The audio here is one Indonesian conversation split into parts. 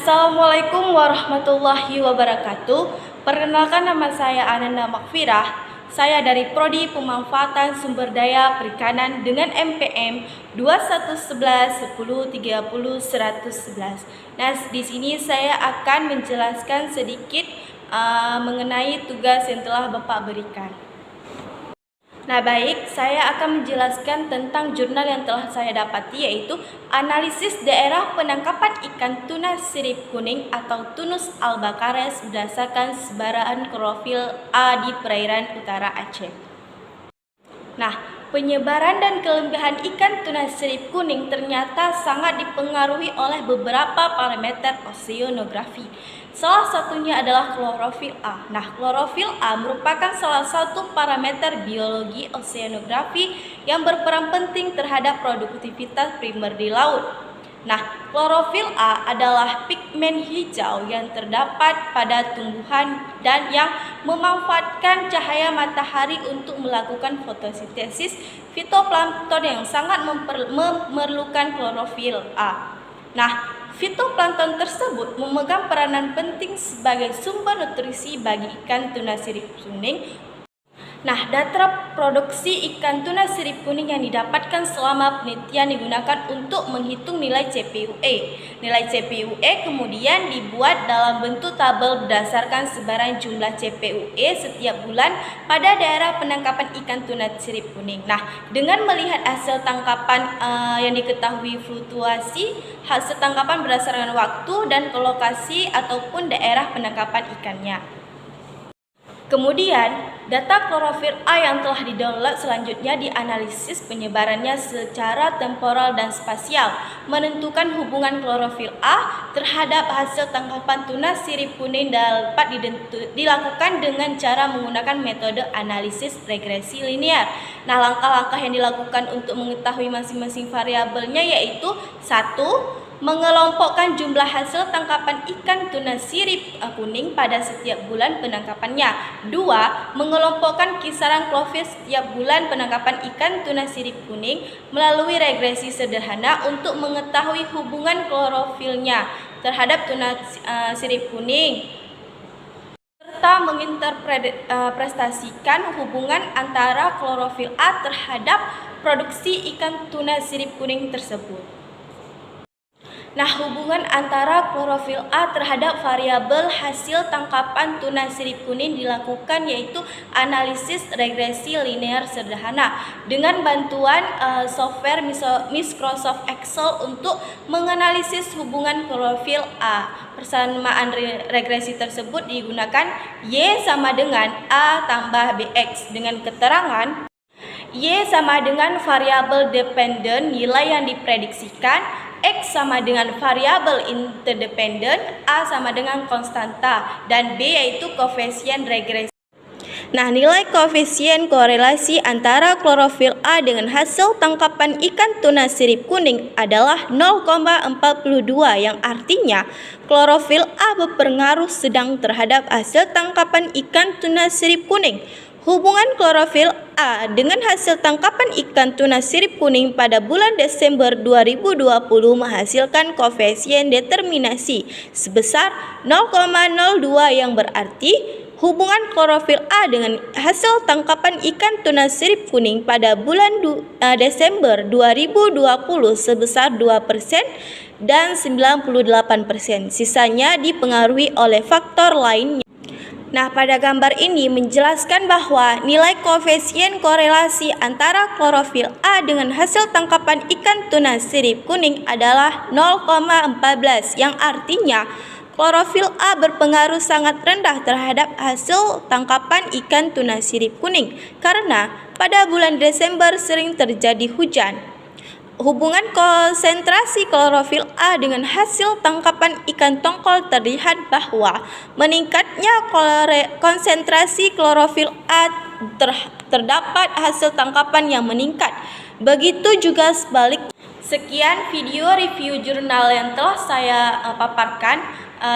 Assalamualaikum warahmatullahi wabarakatuh. Perkenalkan, nama saya Ananda Makfirah. Saya dari Prodi Pemanfaatan Sumber Daya Perikanan dengan MPM 2111 10 30 111. Nah, di sini saya akan menjelaskan sedikit mengenai tugas yang telah Bapak berikan. Nah, baik, saya akan menjelaskan tentang jurnal yang telah saya dapati, yaitu analisis daerah penangkapan ikan tuna sirip kuning atau Tunus albacares berdasarkan sebaran klorofil A di perairan utara Aceh. Nah, penyebaran dan kelebihan ikan tuna sirip kuning ternyata sangat dipengaruhi oleh beberapa parameter oseanografi. Salah satunya adalah klorofil A. Nah, klorofil A merupakan salah satu parameter biologi oseanografi yang berperan penting terhadap produktivitas primer di laut. Nah, klorofil A adalah pigmen hijau yang terdapat pada tumbuhan dan yang memanfaatkan cahaya matahari untuk melakukan fotosintesis fitoplankton yang sangat memerlukan klorofil A. Nah, fitoplankton tersebut memegang peranan penting sebagai sumber nutrisi bagi ikan tuna sirip kuning. Nah, data produksi ikan tuna sirip kuning yang didapatkan selama penelitian digunakan untuk menghitung nilai CPUE. Nilai CPUE kemudian dibuat dalam bentuk tabel berdasarkan sebaran jumlah CPUE setiap bulan pada daerah penangkapan ikan tuna sirip kuning. Nah, dengan melihat hasil tangkapan yang diketahui fluktuasi, hasil tangkapan berdasarkan waktu dan lokasi ataupun daerah penangkapan ikannya. Kemudian, data klorofil A yang telah didownload selanjutnya dianalisis penyebarannya secara temporal dan spasial, menentukan hubungan klorofil A terhadap hasil tangkapan tuna sirip kuning dapat dilakukan dengan cara menggunakan metode analisis regresi linear. Nah, langkah-langkah yang dilakukan untuk mengetahui masing-masing variabelnya yaitu 1. Mengelompokkan jumlah hasil tangkapan ikan tuna sirip kuning pada setiap bulan penangkapannya. 2. Mengelompokkan kisaran klorofil setiap bulan penangkapan ikan tuna sirip kuning melalui regresi sederhana untuk mengetahui hubungan klorofilnya terhadap tuna sirip kuning, serta menginterpretasikan hubungan antara klorofil A terhadap produksi ikan tuna sirip kuning tersebut. Nah, hubungan antara klorofil A terhadap variabel hasil tangkapan tuna sirip kuning dilakukan yaitu analisis regresi linear sederhana dengan bantuan software Microsoft Excel untuk menganalisis hubungan klorofil A. Persamaan regresi tersebut digunakan Y sama dengan A tambah BX dengan keterangan Y sama dengan variabel dependen nilai yang diprediksikan, X sama dengan variabel interdependen, A sama dengan konstanta, dan B yaitu koefisien regresi. Nah, nilai koefisien korelasi antara klorofil A dengan hasil tangkapan ikan tuna sirip kuning adalah 0,42 yang artinya klorofil A berpengaruh sedang terhadap hasil tangkapan ikan tuna sirip kuning. Hubungan klorofil A dengan hasil tangkapan ikan tuna sirip kuning pada bulan Desember 2020 menghasilkan koefisien determinasi sebesar 0,02 yang berarti hubungan klorofil A dengan hasil tangkapan ikan tuna sirip kuning pada bulan Desember 2020 sebesar 2% dan 98%. Sisanya dipengaruhi oleh faktor lainnya. Nah, pada gambar ini menjelaskan bahwa nilai koefisien korelasi antara klorofil A dengan hasil tangkapan ikan tuna sirip kuning adalah 0,14 yang artinya klorofil A berpengaruh sangat rendah terhadap hasil tangkapan ikan tuna sirip kuning karena pada bulan Desember sering terjadi hujan. Hubungan konsentrasi klorofil A dengan hasil tangkapan ikan tongkol terlihat bahwa meningkatnya konsentrasi klorofil A terdapat hasil tangkapan yang meningkat. Begitu juga sebaliknya. Sekian video review jurnal yang telah saya paparkan.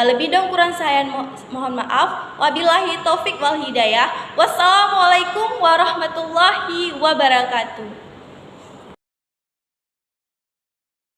Lebih dan kurang saya mohon maaf. Wabillahi taufik wal hidayah. Wassalamualaikum warahmatullahi wabarakatuh.